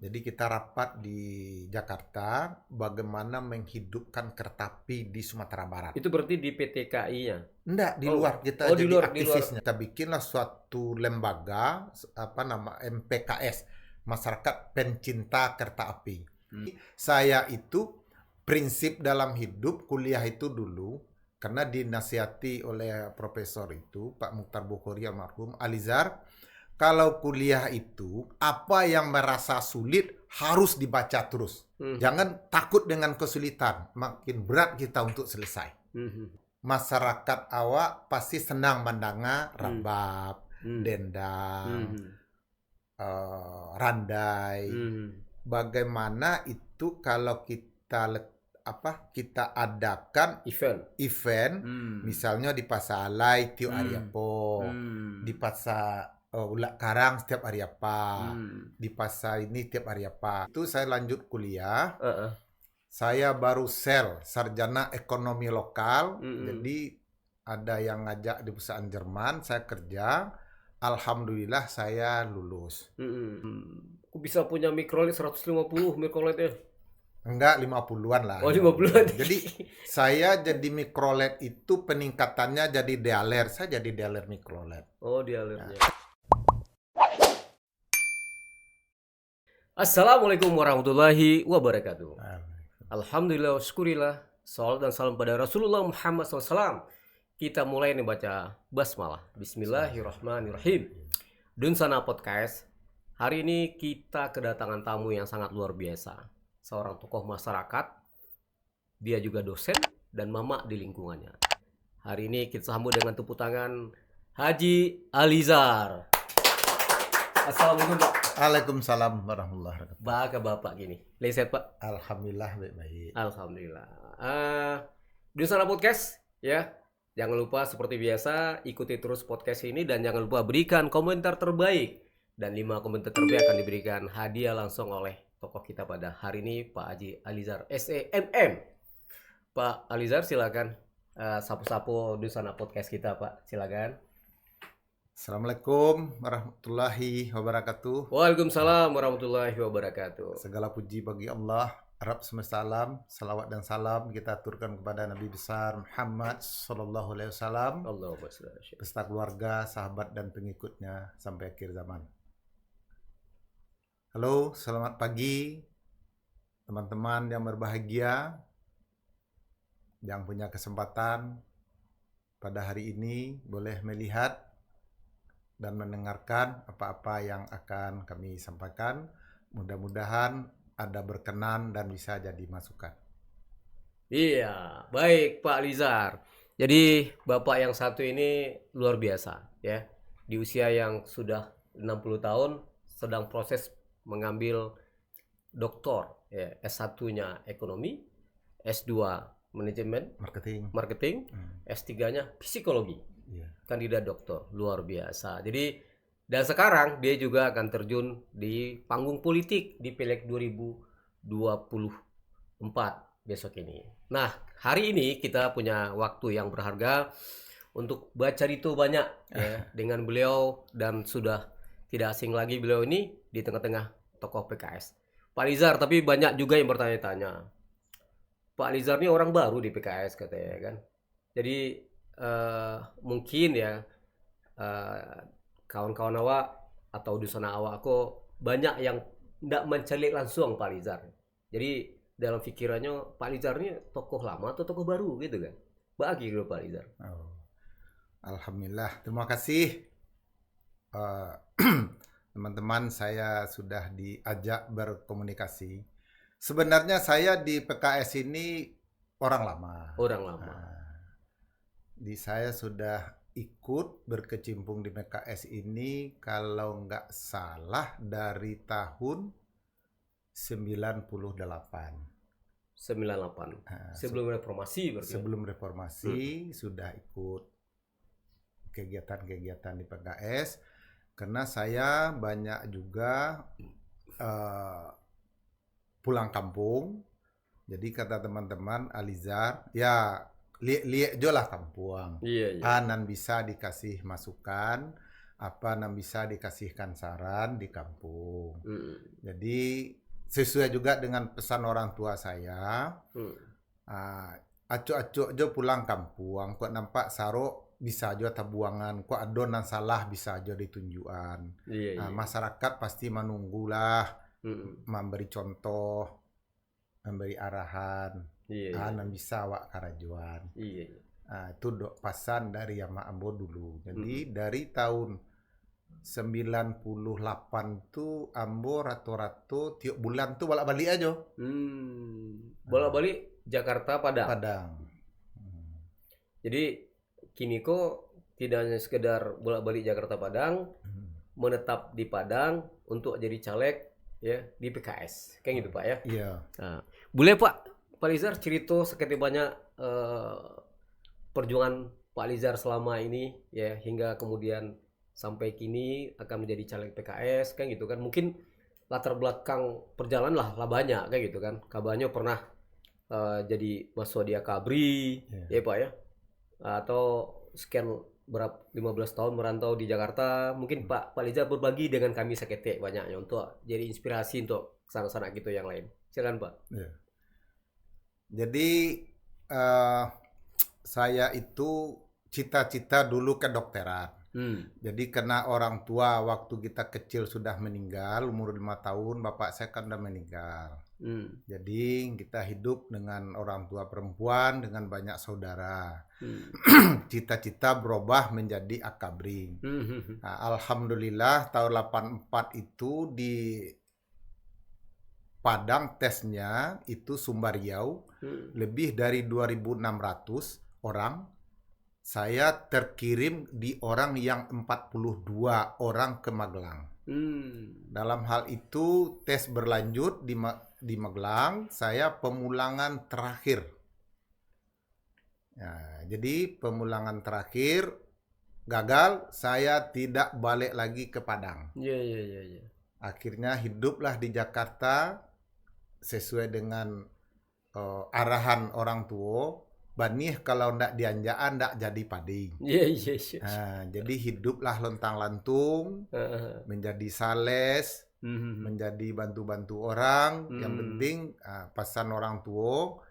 Jadi kita rapat di Jakarta bagaimana menghidupkan kereta api di Sumatera Barat. Itu berarti di PT KAI-nya? Enggak, di Oh, luar kita oh di jadi luar, di luar. aktivisnya. Kita bikinlah suatu lembaga apa nama MPKS, Masyarakat Pencinta Kereta Api. Saya itu prinsip dalam hidup kuliah itu dulu karena dinasihati oleh profesor itu Pak Mukhtar Bukhari almarhum Alizar, kalau kuliah itu apa yang merasa sulit harus dibaca terus. Jangan takut dengan kesulitan, makin berat kita untuk selesai. Masyarakat awak pasti senang mendengar rabab, dendang, randai. Bagaimana itu kalau kita adakan event misalnya di Pasar Alai tiap hari apa, di Pasar Ulak Karang setiap hari apa, di pasar ini tiap hari apa. Itu saya lanjut kuliah. Saya baru sarjana ekonomi lokal. Jadi ada yang ngajak di perusahaan Jerman, saya kerja. Alhamdulillah saya lulus. Aku bisa punya mikrolet 150 mikroletnya. Enggak, 50-an lah. Oh, 50-an. Jadi saya jadi mikrolet itu peningkatannya jadi dealer. Saya jadi dealer mikrolet. Oh, dealernya. Assalamualaikum warahmatullahi wabarakatuh. Alhamdulillah, syukurillah, salawat dan salam pada Rasulullah Muhammad SAW. Kita mulai nih baca basmalah. Bismillahirrahmanirrahim. Dunsana Podcast. Hari ini kita kedatangan tamu yang sangat luar biasa. Seorang tokoh masyarakat. Dia juga dosen dan mama di lingkungannya. Hari ini kita sambut dengan tepuk tangan Haji Alizar. Assalamualaikum Pak. Waalaikumsalam warahmatullahi wabarakatuh. Baga Bapak gini. Leset Pak. Alhamdulillah baik-baik. Alhamdulillah. Dunsana Podcast ya. Jangan lupa seperti biasa ikuti terus podcast ini dan jangan lupa berikan komentar terbaik. Dan 5 komentar terbaik akan diberikan hadiah langsung oleh tokoh kita pada hari ini, Pak Haji Alizar SEMM. Pak Alizar silakan sapu-sapu Dunsana Podcast kita Pak. Silakan. Assalamualaikum warahmatullahi wabarakatuh. Waalaikumsalam warahmatullahi wabarakatuh. Segala puji bagi Allah, Rabb semesta alam. Salawat dan salam kita aturkan kepada Nabi besar Muhammad sallallahu alaihi wasallam, Allahumma shalli ala sayyidina. beserta keluarga, sahabat dan pengikutnya sampai akhir zaman. Halo, selamat pagi teman-teman yang berbahagia, yang punya kesempatan pada hari ini boleh melihat dan mendengarkan apa-apa yang akan kami sampaikan. Mudah-mudahan ada berkenan dan bisa jadi masukan. Iya, baik Pak Alizar. Jadi Bapak yang satu ini luar biasa ya. Di usia yang sudah 60 tahun sedang proses mengambil doktor ya, S1-nya ekonomi, S2 manajemen marketing, S3-nya psikologi. Kandidat doktor, luar biasa. Jadi dan sekarang dia juga akan terjun di panggung politik di Pileg 2024 besok ini. Nah, hari ini kita punya waktu yang berharga untuk baca itu banyak ya dengan beliau dan sudah tidak asing lagi beliau ini di tengah-tengah tokoh PKS. Pak Alizar, tapi banyak juga yang bertanya-tanya. Pak Alizar ini orang baru di PKS katanya kan. Jadi mungkin ya kawan-kawan awak atau dusun awak aku banyak yang tidak mencelik langsung Pak Alizar. Jadi dalam pikirannya Pak Alizar ini tokoh lama atau tokoh baru gitu kan? Bagi dulu Pak Alizar. Alhamdulillah, terima kasih teman-teman, saya sudah diajak berkomunikasi. Sebenarnya saya di PKS ini orang lama. Orang lama. Saya sudah ikut berkecimpung di PKS ini kalau nggak salah dari tahun 98. 98. Sebelum reformasi berarti. Sebelum reformasi sudah ikut kegiatan-kegiatan di PKS karena saya banyak juga pulang kampung. Jadi kata teman-teman Alizar, ya lihat aja lah kampung. Iya. Anan bisa dikasih masukan bisa dikasihkan saran di kampung. Jadi sesuai juga dengan pesan orang tua saya. Acuk-acuk jo pulang kampung, kok nampak saro bisa aja tabuangan, kok adonan salah bisa aja ditunjukan. Masyarakat pasti menunggulah, memberi contoh, memberi arahan, bisa awak karajuan. Itu pasan dari Yama Ambo dulu. Jadi dari tahun 98 tuh Ambo rato-rato tiap bulan tuh bolak-balik aja. Bolak-balik Jakarta Padang. Jadi kini kok tidak hanya sekedar bolak-balik Jakarta Padang, menetap di Padang untuk jadi caleg ya di PKS, kayak gitu Pak ya. Iya. Nah, boleh Pak Lizar cerita sekitar banyak perjuangan Pak Lizar selama ini ya hingga kemudian sampai kini akan menjadi caleg PKS kan gitu kan. Mungkin latar belakang perjalanan lah banyak kayak gitu kan. Kabarnya pernah jadi mahasiswa di Akabri ya Pak ya. Atau sekian berapa 15 tahun merantau di Jakarta. Mungkin Pak Lizar berbagi dengan kami seketik banyaknya untuk jadi inspirasi untuk sana-sana gitu yang lain. Silakan Pak. Jadi saya itu cita-cita dulu kedokteran. Jadi karena orang tua waktu kita kecil sudah meninggal, umur 5 tahun bapak saya kan udah meninggal. Jadi kita hidup dengan orang tua perempuan dengan banyak saudara. Cita-cita berubah menjadi akabri. Nah, alhamdulillah tahun 84 itu di Padang tesnya itu Sumbar Riau lebih dari 2.600 orang. Saya terkirim di orang yang 42 orang ke Magelang. Dalam hal itu tes berlanjut di Magelang, saya pemulangan terakhir. Ya, jadi pemulangan terakhir gagal, saya tidak balik lagi ke Padang. Akhirnya hiduplah di Jakarta sesuai dengan arahan orang tua. Banih kalau ndak dianjaan ndak jadi pading. Jadi hiduplah lontang-lantung, menjadi sales, menjadi bantu-bantu orang. Yang penting pesan orang tua,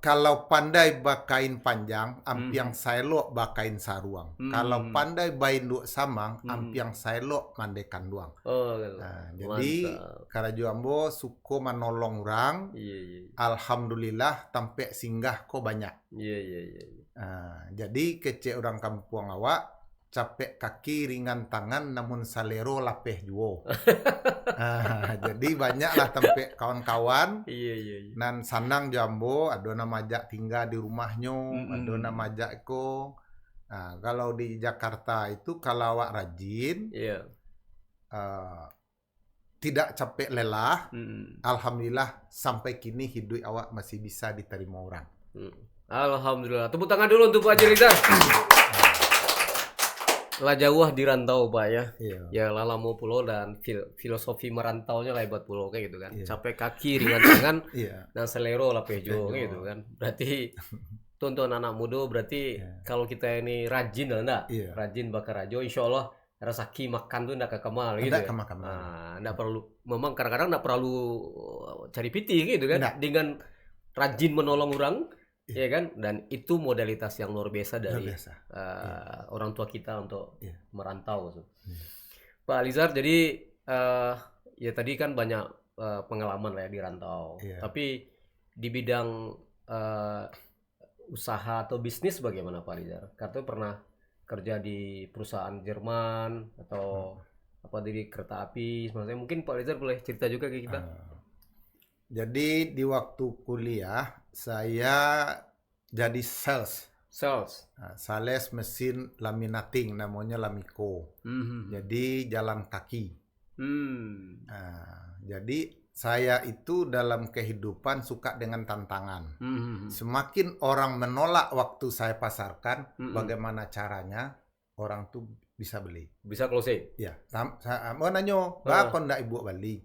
kalau pandai bakain panjang, ampiang sailok bakain saruang. Kalau pandai bain duk samang, ampiang sailok mandekan duang. Jadi Karajo Ambo suko menolong orang. Alhamdulillah tampe singgah ko banyak. Jadi kece orang kampung awak, capek kaki ringan tangan namun salero lapeh juo. Jadi banyaklah tempe kawan-kawan. Nan sanang jambo, ada nama ajak tinggal di rumahnya, ada nama ajak ko. Kalau di Jakarta itu kalau awak rajin, tidak capek lelah, alhamdulillah sampai kini hidup awak masih bisa diterima orang. Alhamdulillah. Tepuk tangan dulu untuk Pak Haji Rizal. Lah jauh di rantau Pak ya. Ya lala mau pulau dan filosofi merantaunya lah buat pulau kayak gitu kan. Capek kaki ringan tangan dan selero lah pejo kayak gitu kan. Berarti tonton anak muda berarti kalau kita ini rajin lah enggak? Rajin bakar rajo insyaallah rezeki makan tuh enggak kekemal gitu. Enggak perlu memang kadang-kadang enggak perlu cari piti gitu kan. Dengan rajin menolong orang ya kan, dan itu modalitas yang luar biasa dari orang tua kita untuk merantau. Pak Lizar, jadi ya tadi kan banyak pengalaman lah ya di rantau. Tapi di bidang usaha atau bisnis bagaimana Pak Lizar? Karena pernah kerja di perusahaan Jerman atau apa di kereta api, maksudnya mungkin Pak Lizar boleh cerita juga ke kita. Jadi di waktu kuliah saya jadi sales. Sales mesin laminating namanya Lamiko. Jadi jalan kaki. Jadi saya itu dalam kehidupan suka dengan tantangan. Semakin orang menolak waktu saya pasarkan, bagaimana caranya orang tuh bisa beli. Bisa closing. Ya, mau nanya, apa ndak ibu beli?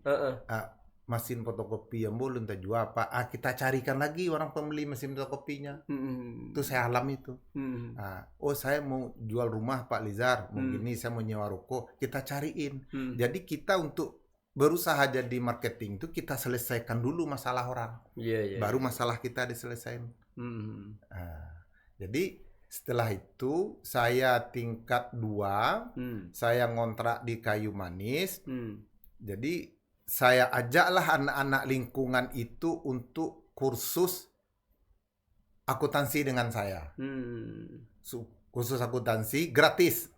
mesin fotokopi yang belum terjual apa, kita carikan lagi orang pembeli mesin fotokopinya. Itu saya alami itu. Oh saya mau jual rumah Pak Lizar, mau gini, saya mau nyewa ruko, kita cariin. Jadi kita untuk berusaha jadi marketing itu kita selesaikan dulu masalah orang, baru masalah kita diselesaikan. Jadi setelah itu saya tingkat 2, saya ngontrak di Kayu Manis. Jadi saya ajaklah anak-anak lingkungan itu untuk kursus akuntansi dengan saya. Kursus akuntansi gratis.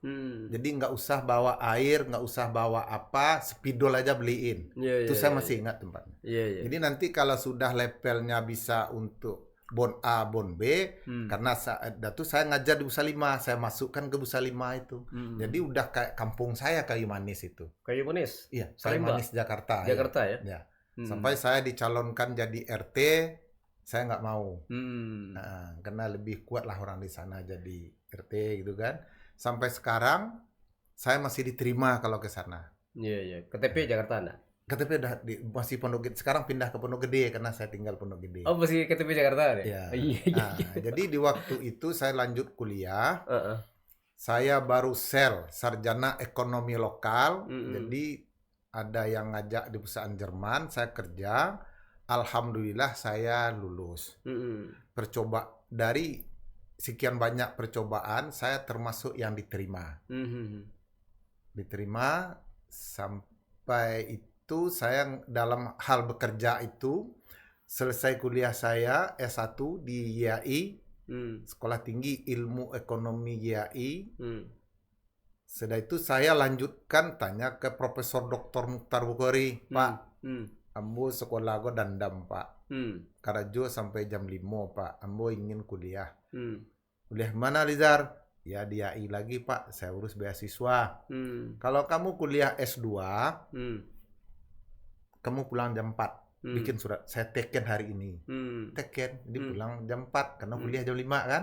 Jadi nggak usah bawa air, nggak usah bawa apa, spidol aja beliin. Itu saya masih ingat tempatnya. Jadi nanti kalau sudah levelnya bisa untuk bon A, bon B, karena itu saya ngajar di Busalima, saya masukkan ke Busalima itu. Jadi udah kayak kampung saya Kayu Manis itu. Kayu Manis? Iya, Kayu Manis Jakarta. Jakarta ya? Ya. Sampai saya dicalonkan jadi RT, saya nggak mau. Karena lebih kuat lah orang di sana jadi RT gitu kan. Sampai sekarang saya masih diterima kalau ke sana. Iya. KTP Jakarta enggak? KTP udah masih Pondok Gede. Sekarang pindah ke Pondok Gede karena saya tinggal Pondok Gede. Oh, masih KTP Jakarta ya? Iya. Jadi di waktu itu saya lanjut kuliah. Saya baru sarjana ekonomi lokal. Jadi ada yang ngajak di perusahaan Jerman, saya kerja. Alhamdulillah saya lulus. Percoba dari sekian banyak percobaan, saya termasuk yang diterima. Diterima sampai itu saya dalam hal bekerja itu selesai kuliah saya S1 di YAI, Sekolah Tinggi Ilmu Ekonomi YAI. Setelah itu saya lanjutkan tanya ke Profesor Dr. Mukhtar Bukhari, Pak, ambo sekolah go dandam Pak, Karajo sampai jam 5 Pak, ambo ingin kuliah. Kuliah mana Lizar? Ya di YAI lagi Pak, saya urus beasiswa. Kalau kamu kuliah S2, kamu pulang jam 4, bikin surat, saya teken hari ini. Teken, jadi pulang jam 4, karena kuliah jam 5 kan.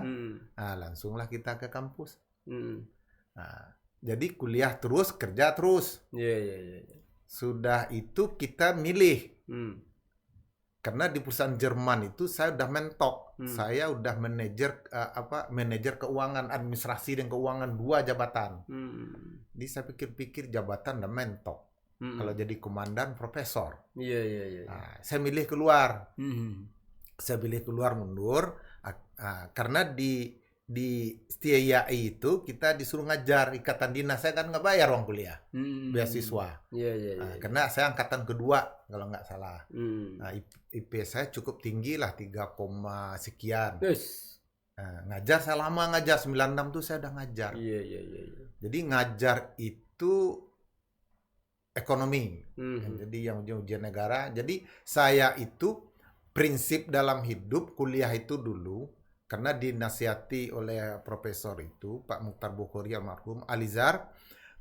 Nah, langsunglah kita ke kampus. Nah, jadi kuliah terus, kerja terus. Sudah itu kita milih. Karena di perusahaan Jerman itu saya udah mentok. Saya udah manajer keuangan, administrasi dan keuangan 2 jabatan. Jadi saya pikir-pikir jabatan udah mentok. Kalau jadi komandan, profesor. Nah, saya milih keluar. Saya pilih keluar mundur. Karena di STIAI itu kita disuruh ngajar ikatan dinas. Saya kan nggak bayar uang kuliah, beasiswa. Karena saya angkatan kedua kalau nggak salah. Nah, IP saya cukup tinggi lah, 3, sekian. Ngajar saya lama ngajar, 96 tuh saya udah ngajar. Jadi ngajar itu ekonomi, jadi yang ujian negara. Jadi saya itu prinsip dalam hidup kuliah itu dulu, karena dinasihati oleh profesor itu Pak Mukhtar Bukhari almarhum, Alizar,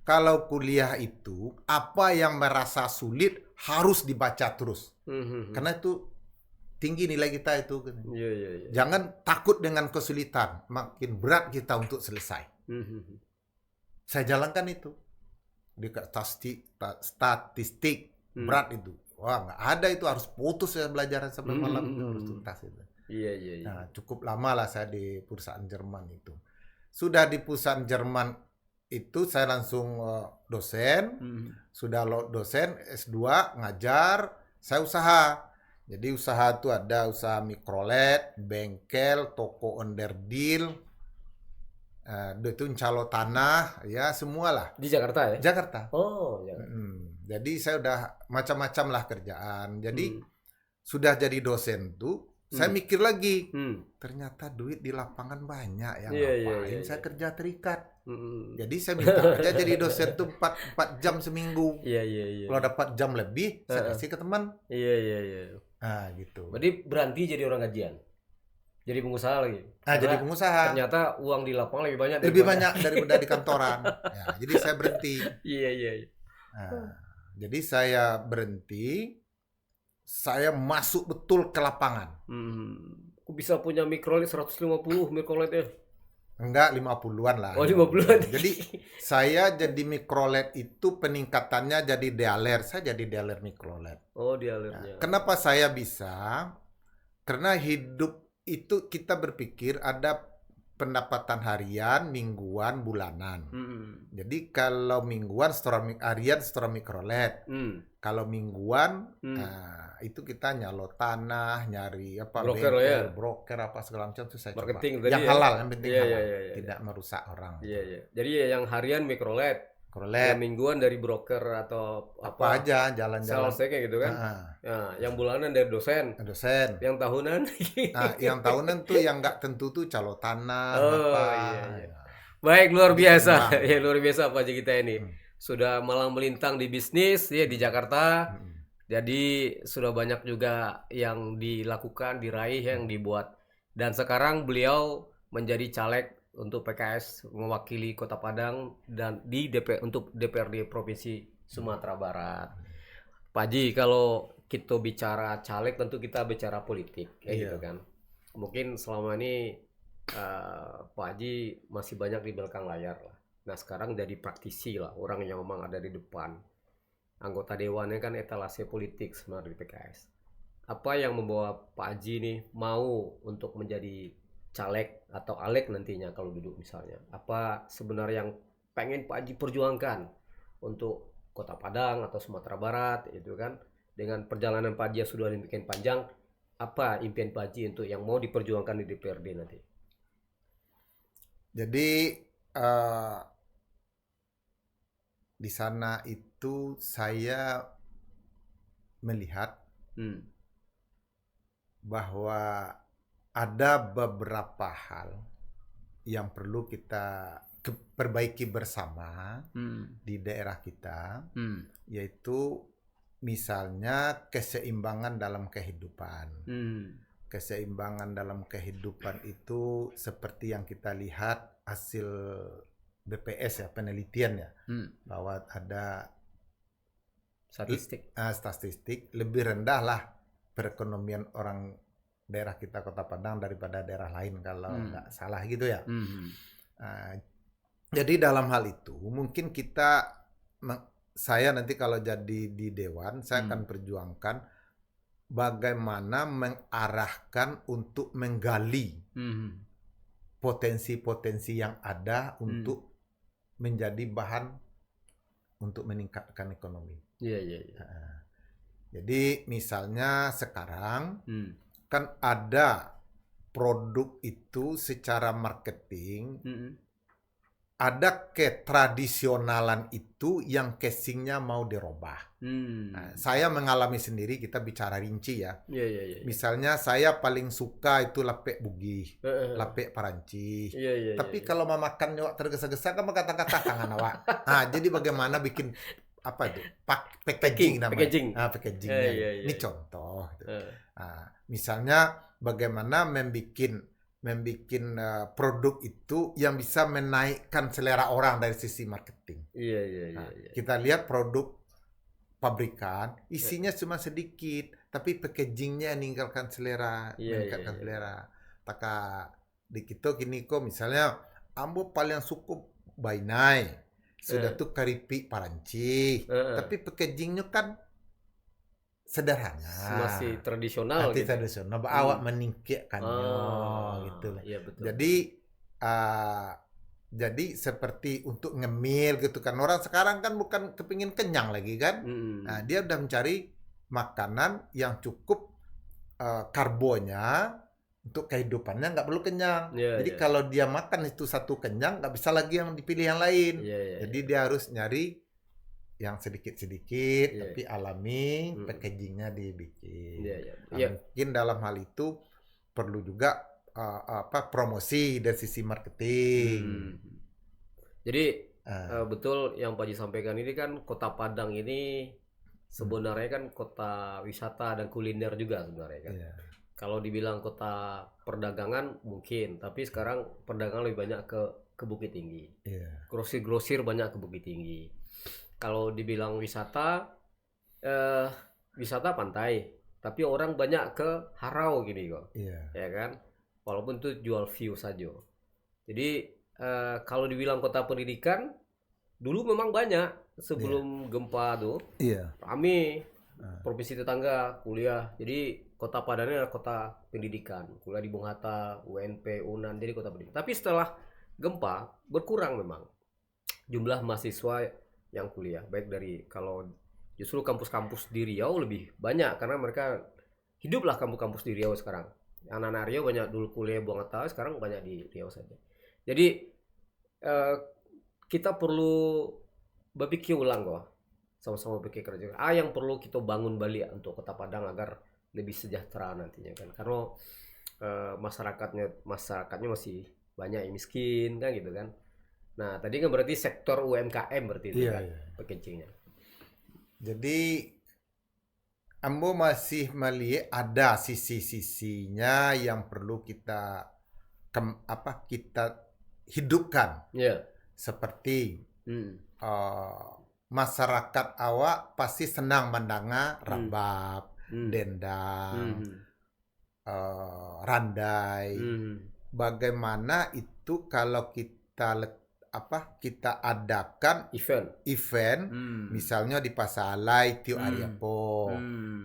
kalau kuliah itu apa yang merasa sulit harus dibaca terus, karena itu tinggi nilai kita itu. Jangan takut dengan kesulitan, makin berat kita untuk selesai. Saya jalankan itu. Di statistik berat itu, wah nggak ada, itu harus putus ya belajar sampai malam itu harus tuntas itu. Nah, cukup lama lah saya di perusahaan Jerman itu. Sudah di perusahaan Jerman itu saya langsung dosen. Sudah dosen S2 ngajar, saya usaha. Jadi usaha itu ada usaha mikrolet, bengkel, toko onderdil, itu calo tanah, ya semualah. Di Jakarta ya? Jakarta. Oh, ya. Jadi saya udah macam-macam lah kerjaan. Jadi sudah jadi dosen tuh, saya mikir lagi, ternyata duit di lapangan banyak yang ngapain saya kerja terikat. Jadi saya minta aja jadi dosen tuh 4 jam seminggu. Kalau dapat jam lebih, saya kasih ke teman. Nah, gitu. Berarti berhenti jadi orang gajian? Jadi pengusaha lagi. Jadi pengusaha. Ternyata uang di lapangan lebih banyak. Lebih banyak daripada di kantoran. Ya, jadi saya berhenti. Nah, jadi saya berhenti. Saya masuk betul ke lapangan. Aku bisa punya mikrolet 150 mikrolet ya. Enggak, 50-an lah. Oh, 50-an. Jadi saya jadi mikrolet itu peningkatannya jadi dealer. Saya jadi dealer mikrolet. Oh, dialernya. Kenapa saya bisa? Karena hidup itu kita berpikir ada pendapatan harian, mingguan, bulanan. Jadi kalau mingguan harian setoran mikrolet. Kalau mingguan itu kita nyalo tanah, nyari apa broker, bengkel, ya. broker apa segala macam itu saya Marketing coba. Yang tadi, halal, yang penting Iya, halal. iya. Tidak merusak orang. Iya. Jadi yang harian mikrolet. Yang mingguan dari broker atau apa aja jalan-jalan. Sales kayak gitu kan. Nah, yang bulanan dari dosen. Yang tahunan. Yang tahunan tuh yang nggak tentu tuh calo tanah Iya. Baik, luar biasa. Ya, luar biasa Pak Haji kita ini. Sudah malang melintang di bisnis ya di Jakarta. Jadi sudah banyak juga yang dilakukan, diraih, yang dibuat. Dan sekarang beliau menjadi caleg untuk PKS mewakili Kota Padang dan di untuk DPRD Provinsi Sumatera Barat. Pak Haji, kalau kita bicara caleg tentu kita bicara politik gitu kan. Mungkin selama ini Pak Haji masih banyak di belakang layar lah. Nah, sekarang jadi praktisi lah, orang yang memang ada di depan. Anggota dewannya kan etalase politik sebenarnya di PKS. Apa yang membawa Pak Haji nih mau untuk menjadi caleg atau alek nantinya kalau duduk misalnya? Apa sebenarnya yang pengen Pak Haji perjuangkan untuk Kota Padang atau Sumatera Barat itu kan? Dengan perjalanan Pak Haji yang sudah demikian panjang, apa impian Pak Haji untuk yang mau diperjuangkan di DPRD nanti? Jadi di sana itu saya melihat bahwa ada beberapa hal yang perlu kita perbaiki bersama di daerah kita, yaitu misalnya keseimbangan dalam kehidupan. Keseimbangan dalam kehidupan itu seperti yang kita lihat hasil BPS ya, penelitian ya, bahwa ada statistik lebih rendah lah perekonomian orang daerah kita Kota Padang daripada daerah lain kalau nggak salah gitu ya. Jadi dalam hal itu mungkin saya nanti kalau jadi di dewan saya akan perjuangkan bagaimana mengarahkan untuk menggali potensi-potensi yang ada untuk menjadi bahan untuk meningkatkan ekonomi. Jadi misalnya sekarang kan ada produk itu secara marketing ada ketradisionalan itu yang casingnya mau dirubah. Nah, saya mengalami sendiri, kita bicara rinci ya. Misalnya saya paling suka itu lapek bugih, lapek paranci. Tapi kalau mau makan awak tergesa-gesa kan kata-kata tangan awak. Nah, jadi bagaimana bikin apa itu? Packaging namanya. Packagingnya. Ini contoh. Misalnya bagaimana membuat produk itu yang bisa menaikkan selera orang dari sisi marketing. Kita lihat produk pabrikan isinya cuma sedikit, tapi packagingnya meningkatkan selera, selera. Taka di kita kini kok misalnya ambo paling suku bainai, sudah tuh keripik paranci, tapi packagingnya kan sederhana, masih tradisional gitu. Tradisional, awak meningkatkannya gitu. Betul. Jadi seperti untuk ngemil gitu kan, orang sekarang kan bukan kepingin kenyang lagi kan. Nah, dia udah mencari makanan yang cukup karbonya untuk kehidupannya, nggak perlu kenyang. Jadi kalau dia makan itu satu kenyang, nggak bisa lagi yang dipilih yang lain. Jadi dia harus nyari yang sedikit-sedikit tapi alami, packagingnya dibikin. Mungkin dalam hal itu perlu juga promosi dari sisi marketing. Jadi betul yang Pak Haji sampaikan ini kan Kota Padang ini sebenarnya kan kota wisata dan kuliner juga sebenarnya kan. Kalau dibilang kota perdagangan mungkin, tapi sekarang perdagangan lebih banyak ke Bukit Tinggi. Grosir-grosir banyak ke Bukit Tinggi. Kalau dibilang wisata pantai, tapi orang banyak ke Harau gini kok. Ya kan? Walaupun itu jual view saja. Jadi kalau dibilang kota pendidikan, dulu memang banyak sebelum gempa tuh Iya. rame provinsi tetangga kuliah. Jadi kota Padang ini adalah kota pendidikan. Kuliah di Bung Hatta, UNP, UNAN, jadi kota pendidikan. Tapi setelah gempa berkurang memang jumlah mahasiswa yang kuliah. Baik dari kalau justru kampus-kampus di Riau lebih banyak karena mereka hiduplah kampus-kampus di Riau sekarang. Anak-anak Riau banyak dulu kuliah Bung Hatta, sekarang banyak di Riau saja. Jadi kita perlu berpikir ulang kok, sama-sama berpikir kerja. Yang perlu kita bangun balik untuk Kota Padang agar lebih sejahtera nantinya kan, karena masyarakatnya masih banyak yang miskin kan gitu kan. Nah tadi kan berarti sektor UMKM berarti itu kan packagingnya. Jadi Ambo masih melihat ada sisi-sisinya yang perlu kita kita hidupkan. Seperti masyarakat awak pasti senang mendengar rabab, dendang, randai. Bagaimana itu kalau kita adakan event misalnya di Pasar Alai tiap hari apa,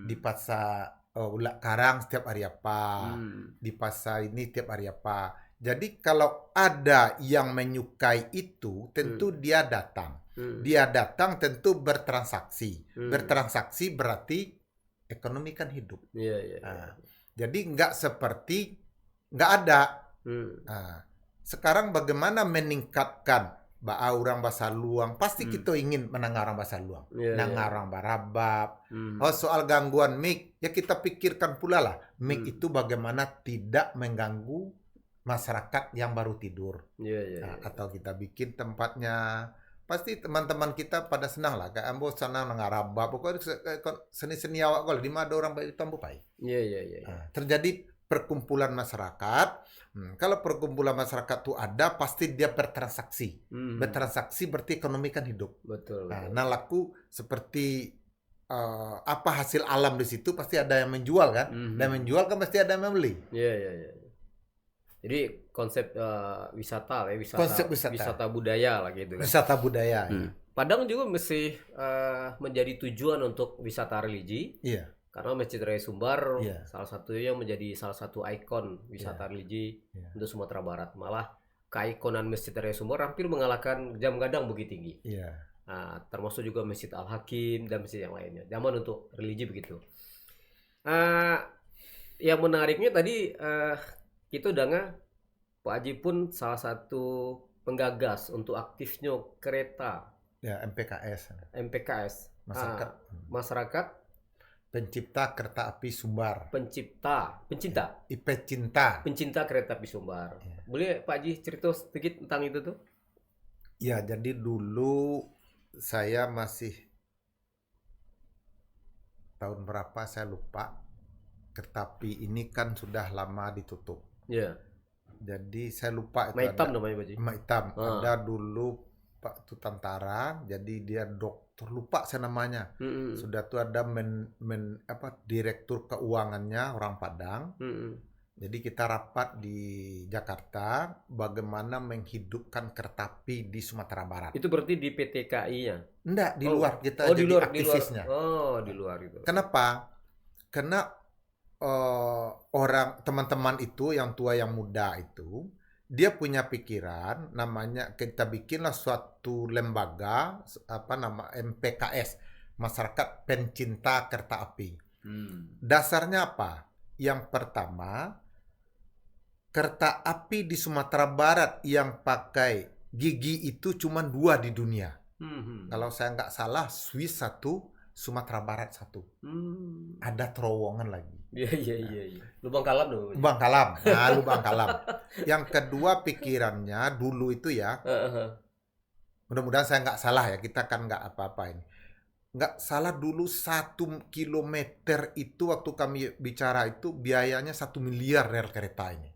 di Pasar Ulak Karang setiap hari apa, di pasar ini tiap hari apa. Jadi kalau ada yang menyukai itu, tentu dia datang. Dia datang tentu bertransaksi. Bertransaksi berarti ekonomi kan hidup. Jadi nggak nggak ada. Sekarang bagaimana meningkatkan orang bahasa luang? Pasti kita ingin mendengar orang bahasa luang. Mendengar orang barabab. Soal gangguan mic, ya kita pikirkan pula lah. Mic itu bagaimana tidak mengganggu masyarakat yang baru tidur. Atau kita bikin tempatnya. Pasti teman-teman kita pada senang lah. Kayak ambo senang dengar rabab. Pokoknya seni-seni awak kalau di mana ada orang baik itu ambo pai. Terjadi perkumpulan masyarakat. Kalau perkumpulan masyarakat itu ada, pasti dia bertransaksi. Bertransaksi berarti ekonomi kan hidup. Nah, laku seperti apa hasil alam di situ pasti ada yang menjual kan. Dan menjual kan pasti ada yang membeli. Jadi konsep wisata budaya lah gitu kan. Wisata budaya. Padang juga mesti menjadi tujuan untuk wisata religi. Karena Masjid Raya Sumbar salah satunya menjadi salah satu ikon wisata religi untuk Sumatera Barat. Malah keikonan Masjid Raya Sumbar hampir mengalahkan Jam Gadang Bukit Tinggi. Termasuk juga Masjid Al-Hakim dan masjid yang lainnya. Zaman untuk religi begitu. Yang menariknya tadi kita udah Pak Haji pun salah satu penggagas untuk aktifnya kereta. MPKS. Masyarakat Pencipta Kereta Api Sumbar. Pencinta Kereta Api Sumbar. Boleh Pak Haji cerita sedikit tentang itu tuh? Ya, jadi dulu saya masih tahun berapa saya lupa. Kereta api ini kan sudah lama ditutup. Jadi saya lupa itu. Maitam namanya Pak Haji. Maitam. Ada dulu Pak itu tentara, jadi dia dokter, lupa saya namanya. Sudah tuh ada direktur keuangannya orang Padang. Jadi kita rapat di Jakarta bagaimana menghidupkan kereta api di Sumatera Barat. Itu berarti di PT KI-nya? Enggak, di luar kita jadi aktivisnya. Di luar itu. Kenapa? Karena teman-teman itu yang tua yang muda itu dia punya pikiran, namanya kita bikinlah suatu lembaga MPKS, Masyarakat Pencinta Kereta Api. Dasarnya apa? Yang pertama, kereta api di Sumatera Barat yang pakai gigi itu cuma 2 di dunia. Kalau saya nggak salah, Swiss 1, Sumatera Barat 1. Ada terowongan lagi. Lubang Kalam dong. Lubang Kalam. Nah, Lubang Kalam. Yang kedua pikirannya dulu itu ya. Mudah-mudahan saya nggak salah ya. Kita kan nggak apa-apa ini. Nggak salah dulu 1 kilometer itu waktu kami bicara itu biayanya 1 miliar rel kereta ini.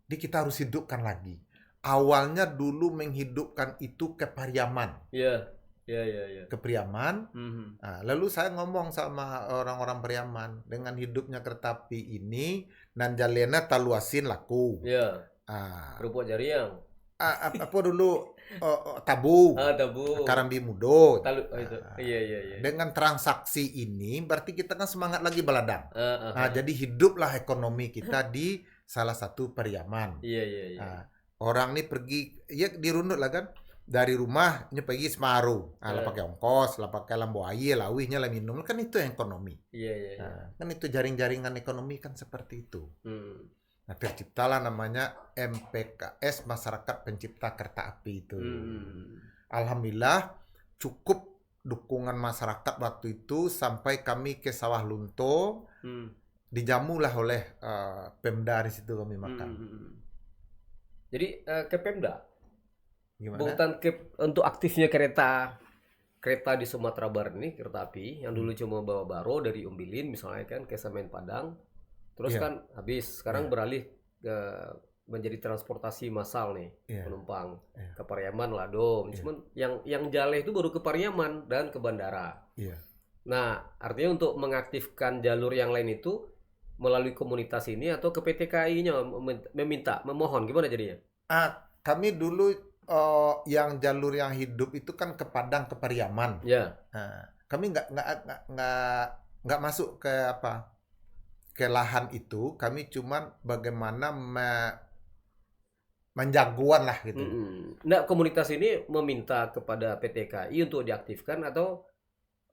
Jadi kita harus hidupkan lagi. Awalnya dulu menghidupkan itu ke Pariaman. Ke Priaman. Nah, lalu saya ngomong sama orang-orang Priaman, dengan hidupnya kereta api ini nan jalena taluasin laku. Kerupuk Jariang. Apa dulu tabu, Tabu. Karambi Mudo. Itu. Iya. Dengan transaksi ini berarti kita kan semangat lagi beladang. Uh-huh. Jadi hiduplah ekonomi kita di salah satu Pariaman. Iya. Orang nih pergi, ya dirundut lah kan. Dari rumah, ini pergi Semeru. Lah pakai ongkos, lah pakai lambo air, lah wihnya lah minum. Kan itu ekonomi. Iya. Kan itu jaring-jaringan ekonomi kan seperti itu. Nah, terciptalah namanya MPKS, Masyarakat Pencipta Kereta Api itu. Alhamdulillah, cukup dukungan masyarakat waktu itu sampai kami ke Sawah Lunto, dijamulah oleh Pemda di situ kami makan. Jadi ke Pemda? Gimana? Bukan untuk aktifnya kereta di Sumatera Barat ini, kereta api yang dulu cuma bawa baro dari Umbilin misalnya kan ke Semen Padang, terus kan habis, sekarang beralih ke menjadi transportasi massal nih, penumpang ke Pariaman, Lado. Cuman yang Jaleh itu baru ke Pariaman dan ke bandara. Nah, artinya untuk mengaktifkan jalur yang lain itu melalui komunitas ini atau ke PT KAI-nya memohon gimana jadinya? Kami dulu yang jalur yang hidup itu kan ke Padang, ke Pariaman. Kami nggak masuk ke ke lahan itu. Kami cuman bagaimana menjagoan lah gitu. Nah, komunitas ini meminta kepada PT KAI untuk diaktifkan atau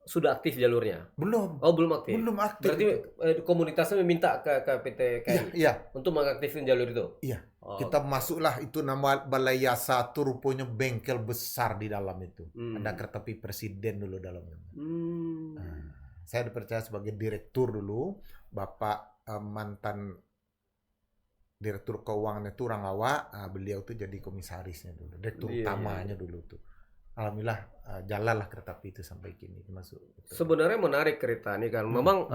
sudah aktif jalurnya? Belum. Oh, belum aktif. Belum aktif. Berarti komunitasnya meminta ke PT KAI untuk mengaktifkan jalur itu? Iya. Kita masuklah, itu nama Balai Yasa itu rupanya bengkel besar di dalam itu. Ada kereta api presiden dulu dalamnya. Saya dipercaya sebagai direktur dulu. Bapak mantan direktur keuangan itu Rangawa, beliau tuh jadi komisarisnya dulu, direktur utamanya dulu tuh. Alhamdulillah jalanlah kereta api itu sampai kini masuk. Sebenarnya menarik kereta ini kan. Memang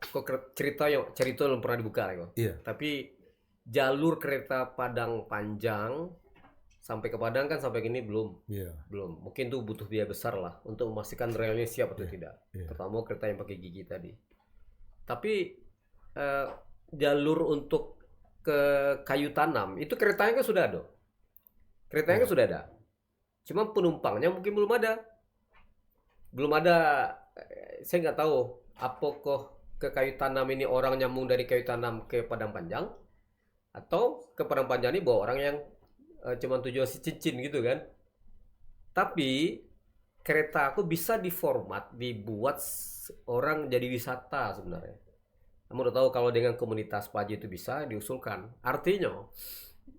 kok cerita belum pernah dibuka ya. Tapi jalur kereta Padang panjang sampai ke Padang kan sampai kini belum. Belum. Mungkin tuh butuh biaya besar lah untuk memastikan relnya siap atau tidak. Terutama kereta yang pakai gigi tadi. Tapi jalur untuk ke Kayu Tanam itu keretanya kan sudah ada. Keretanya kan sudah ada. Cuma penumpangnya mungkin belum ada. Saya nggak tahu apakah ke Kayu Tanam ini orang nyambung dari Kayu Tanam ke Padang Panjang atau ke Padang Panjang ini bawa orang yang cuma tujuan si cincin gitu kan. Tapi kereta aku bisa dibuat orang jadi wisata sebenarnya. Kamu udah tahu kalau dengan komunitas Paji itu bisa diusulkan. Artinya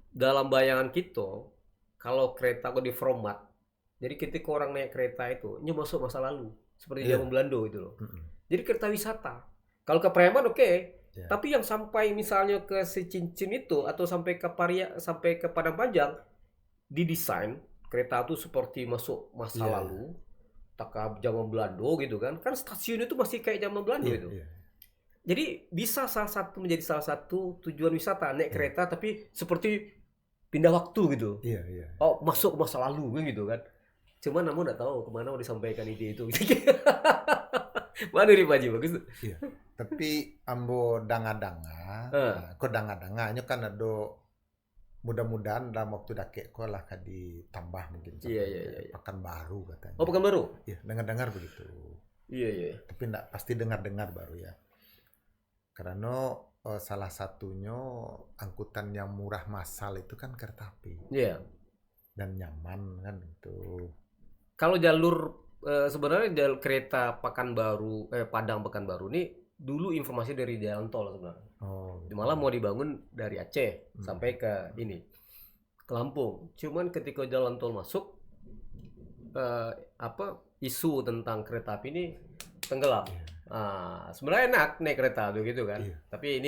dalam bayangan kita, kalau kereta aku diformat, jadi ketika orang naik kereta itu masuk masa lalu seperti zaman Belanda itu loh. Jadi kereta wisata. Kalau ke Pariaman oke. Tapi yang sampai misalnya ke si cincin itu atau sampai ke Padang Panjang, didesain kereta itu seperti masuk masa lalu, tak zaman Belanda gitu kan. Kan stasiun itu masih kayak zaman Belanda itu. Jadi bisa menjadi salah satu tujuan wisata naik kereta tapi seperti pindah waktu gitu. Oh, masuk ke masa lalu gitu kan. Cuman namun nggak tahu kemana mau disampaikan ide itu. Mana nih Pak Haji, bagus. Tapi ambo danga-danga, kok danga-danganya kan ada mudah-mudahan dalam waktu dakek kok lah ditambah mungkin. Pekanbaru katanya. Oh, Pekanbaru? Iya, dengar-dengar begitu. Iya. Tapi enggak pasti dengar-dengar baru ya. Karena salah satunya angkutan yang murah massal itu kan kereta api. Dan nyaman kan itu. Kalau jalur sebenarnya jalur kereta Padang Pekanbaru ini dulu informasi dari jalan tol sebenarnya. Malah mau dibangun dari Aceh sampai ke ke Lampung. Cuman ketika jalan tol masuk isu tentang kereta api ini tenggelam. Sebenarnya enak naik kereta tuh gitu kan. Tapi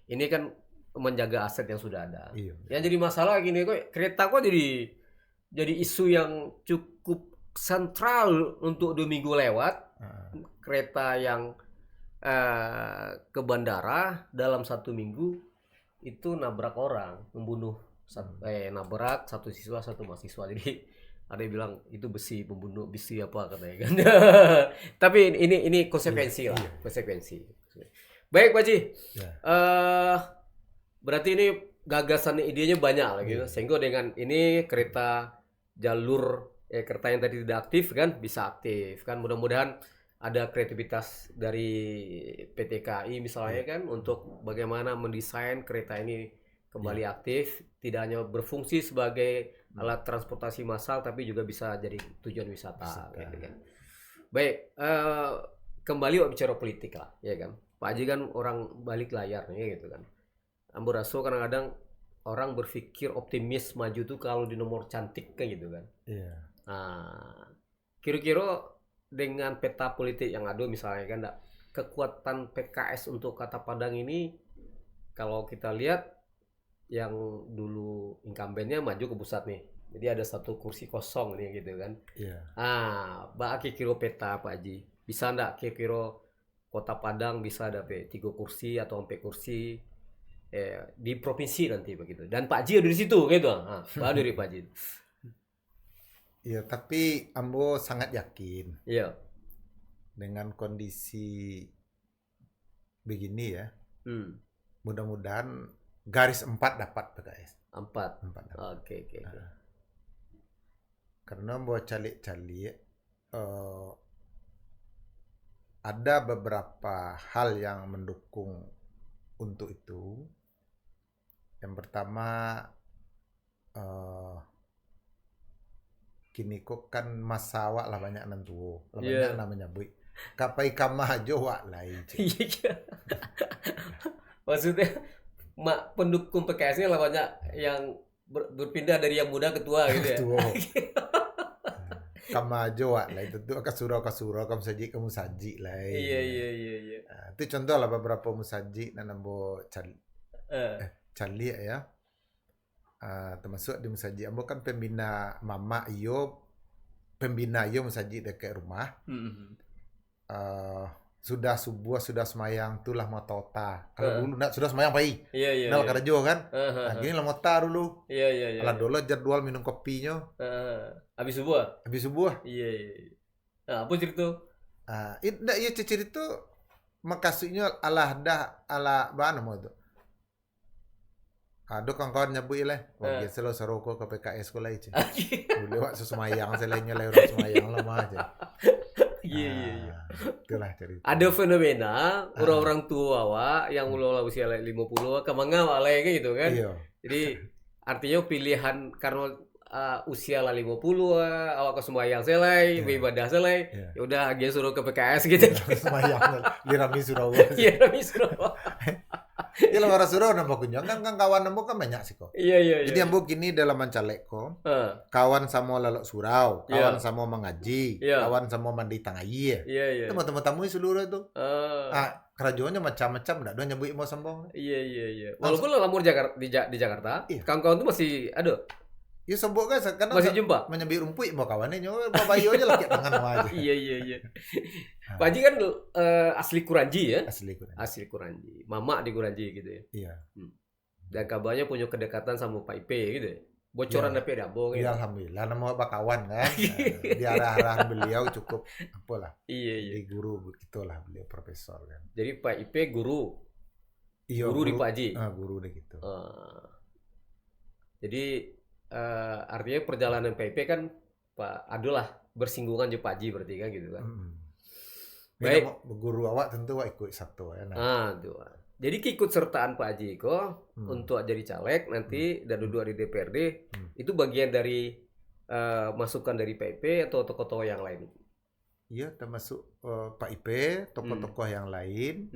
ini kan menjaga aset yang sudah ada. Yang jadi masalah gini kok kereta kok jadi isu yang cukup sentral untuk 2 minggu lewat. Kereta yang ke bandara dalam 1 minggu itu nabrak orang, membunuh nabrak satu siswa, satu mahasiswa. Jadi ada yang bilang itu pembunuh besi apa katanya kan. Tapi ini konsekuensi lah, konsekuensi. Baik Pak Haji. Berarti ini gagasan idenya banyak lah gitu. Sehingga dengan ini kereta jalur kereta yang tadi tidak aktif kan bisa aktif kan. Mudah-mudahan ada kreativitas dari PT KAI misalnya kan untuk bagaimana mendesain kereta ini kembali aktif, tidak hanya berfungsi sebagai alat transportasi massal tapi juga bisa jadi tujuan wisata gitu kan. Baik, kembali bicara politik lah ya kan. Pak Haji kan orang balik layar nih gitu kan. Ambo rasa kadang-kadang orang berpikir optimis maju tuh kalau di nomor cantik kan gitu kan. Iya. Nah, kira-kira dengan peta politik yang ada misalnya kan kekuatan PKS untuk Kota Padang ini kalau kita lihat yang dulu incumbentnya maju ke pusat nih. Jadi ada 1 kursi kosong nih gitu kan. Iya. Kira-kira peta Pak Haji. Bisa enggak kira-kira Kota Padang bisa dapat 3 kursi atau 4 kursi di provinsi nanti begitu. Dan Pak Haji ada di situ gitu. Baru dari Pak Haji. Iya, tapi Ambo sangat yakin Iya. dengan kondisi begini ya. Hmm. Mudah-mudahan garis 4 dapat PKS. 4. 4 dapat. Oke. Karena Ambo calik-calik ada beberapa hal yang mendukung untuk itu. Yang pertama kini kok kan masawa lah banyak nantuo lah banyak namanya bui kapai kamajo wak lai Iya. Maksudnya pendukung PKS-nya lah banyak yang berpindah dari yang muda ke tua gitu ya. Tuo. Kamajo wak lai itu kasuro kamu saji lai. Iya. Nah, itu contoh lah beberapa musaji dan ambo cali ya. Termasuk di musaji ambo kan pembina mama pembina musaji dekat rumah. Sudah subuh sudah semayang tulah motota. Kalau dulu sudah semayang pai. Iya. Nal karajo kan. Nah, gini lah mota dulu. Iya. Ala dulu jadwal minum kopinya. Habis subuh. Iya. Nah, apa cerita? Indah iya cicir itu makasihnya ala mana mau itu. Aduh kawan-kawan nyebut lah. Wah, biasa lo seroko ke PKS ko lah itu. Lewat sesumayang selainnya lewat semayang lama aja. Iya. Itulah cerita. Ada fenomena orang-orang tua yang usia 50 kemangga alay kayak gitu kan. Iya. Jadi artinya pilihan karena usia 50 awak ke sembahyang selai, beribadah selai, ya udah dia suruh ke PKS gitu. Semayang Lirami Surabaya. Iya, Rami Surabaya. Ya lah orang Surabaya nambah kunjung kan kawan nambah kan banyak sih kok. Iya. Jadi ambo kini dalam mancalek kok. Kawan sama lalok surau, kawan sama mengaji, kawan sama mandi tangayi. Iya. Teman-teman tamu seluruh itu. Kerajaannya macam-macam enggak do nyebut mau sombong. Iya. Walaupun lo lamur di Jakarta, kawan-kawan tuh masih ada. Ya sombong kan kadang masih jumpa. Menyebut rumput mau kawannya nyawa babayo aja lah kayak tangan aja. Iya. Pak Haji kan asli Kuranji ya? Asli Kuranji. Mama di Kuranji gitu ya? Iya. Dan kabarnya punya kedekatan sama Pak Ipe gitu ya? Bocoran tapi ada bohong ya? Alhamdulillah, nama kawan kan. Di arah-arah beliau cukup apalah. Iya. Di guru begitulah beliau profesor kan. Jadi Pak Ipe guru? Iya, guru di Pak Haji? Guru deh gitu. Jadi artinya perjalanan Pak Ipe kan adalah bersinggungan dengan Pak Haji berarti kan gitu kan? Baik. Guru awak tentu ikut satu ya. Tuh. Jadi keikutsertaan Pak Haji untuk jadi caleg nanti dan duduk di DPRD itu bagian dari masukan dari PIP atau tokoh-tokoh yang lain? Iya, termasuk Pak IP, tokoh-tokoh yang lain.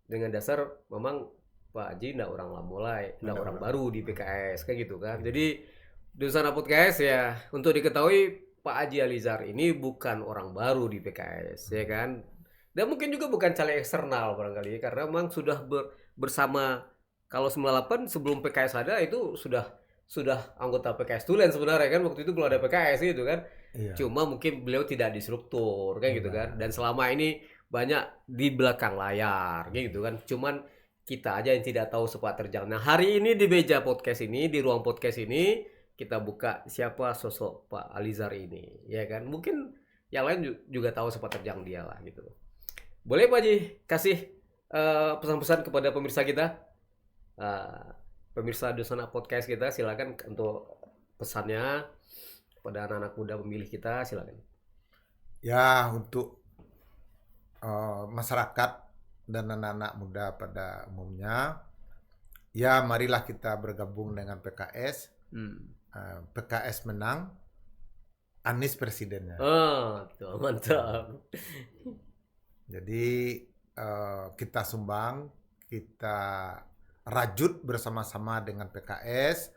Dengan dasar memang Pak Haji enggak orang lama enggak orang baru di PKS kayak gitu kan. Jadi di sana podcast ya untuk diketahui Pak Haji Alizar ini bukan orang baru di PKS ya kan. Dan mungkin juga bukan caleg eksternal barangkali karena memang sudah bersama kalau 98 sebelum PKS ada itu sudah anggota PKS Tulen sebenarnya kan waktu itu belum ada PKS gitu kan. Iya. Cuma mungkin beliau tidak di struktur kan gitu kan. Dan selama ini banyak di belakang layar gitu kan. Cuman kita aja yang tidak tahu sepak terjang. Nah, hari ini di meja podcast ini, di ruang podcast ini kita buka siapa sosok Pak Alizar ini ya kan. Mungkin yang lain juga tahu sepak terjang dia lah gitu. Boleh Pak Haji kasih pesan-pesan kepada pemirsa kita? Pemirsa Dusana Podcast kita, silakan untuk pesannya kepada anak-anak muda pemilih kita, silakan. Ya, untuk masyarakat dan anak-anak muda pada umumnya, ya marilah kita bergabung dengan PKS. PKS menang, Anies presidennya. Oh, tuh, mantap. Jadi kita sumbang, kita rajut bersama-sama dengan PKS,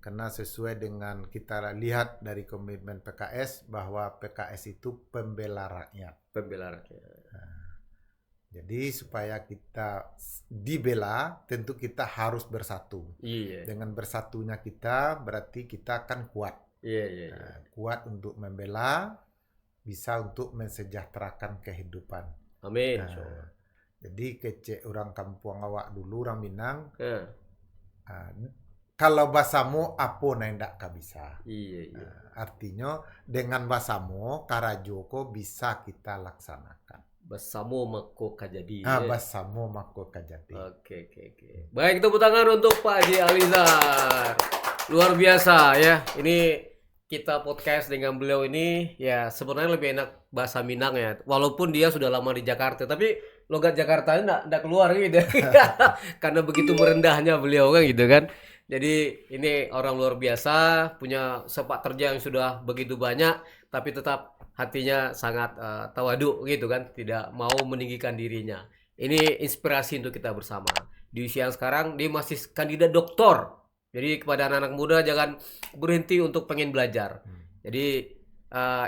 karena sesuai dengan kita lihat dari komitmen PKS bahwa PKS itu pembela rakyat. Pembela rakyat. Jadi supaya kita dibela, tentu kita harus bersatu. Iya. Dengan bersatunya kita berarti kita akan kuat. Iya. Kuat untuk membela, bisa untuk mensejahterakan kehidupan. Amin. Jadi kece orang kampung awak dulu, orang Minang. Kalau bahasamu apa ndak bisa. Iya. Artinya dengan bahasamu Karajoko bisa kita laksanakan. Bahasamu mako kajadi. Bahasamu mako kajadi. Oke. Baik, tepuk tangan untuk Pak Haji Alizar. Luar biasa ya. Ini kita podcast dengan beliau ini ya sebenarnya lebih enak bahasa Minang ya. Walaupun dia sudah lama di Jakarta, tapi logat Jakarta enggak keluar gitu. Karena begitu merendahnya beliau kan gitu kan. Jadi ini orang luar biasa, punya sepak terjang yang sudah begitu banyak, tapi tetap hatinya sangat tawadu gitu kan, tidak mau meninggikan dirinya. Ini inspirasi untuk kita bersama. Di usia yang sekarang dia masih kandidat doktor. Jadi kepada anak-anak muda jangan berhenti untuk pengen belajar. Jadi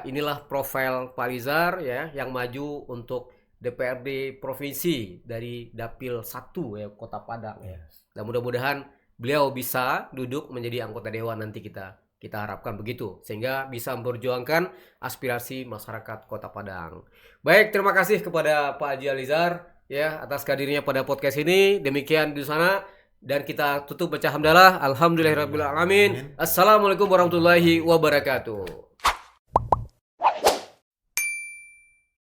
inilah profil Pak Alizar ya yang maju untuk DPRD provinsi dari Dapil 1 ya Kota Padang ya. Dan mudah-mudahan beliau bisa duduk menjadi anggota dewan nanti kita harapkan begitu sehingga bisa memperjuangkan aspirasi masyarakat Kota Padang. Baik, terima kasih kepada Pak Haji Alizar ya atas kehadirannya pada podcast ini. Demikian di sana dan kita tutup baca hamdalah. Alhamdulillahirabbil alamin. Assalamualaikum warahmatullahi wabarakatuh.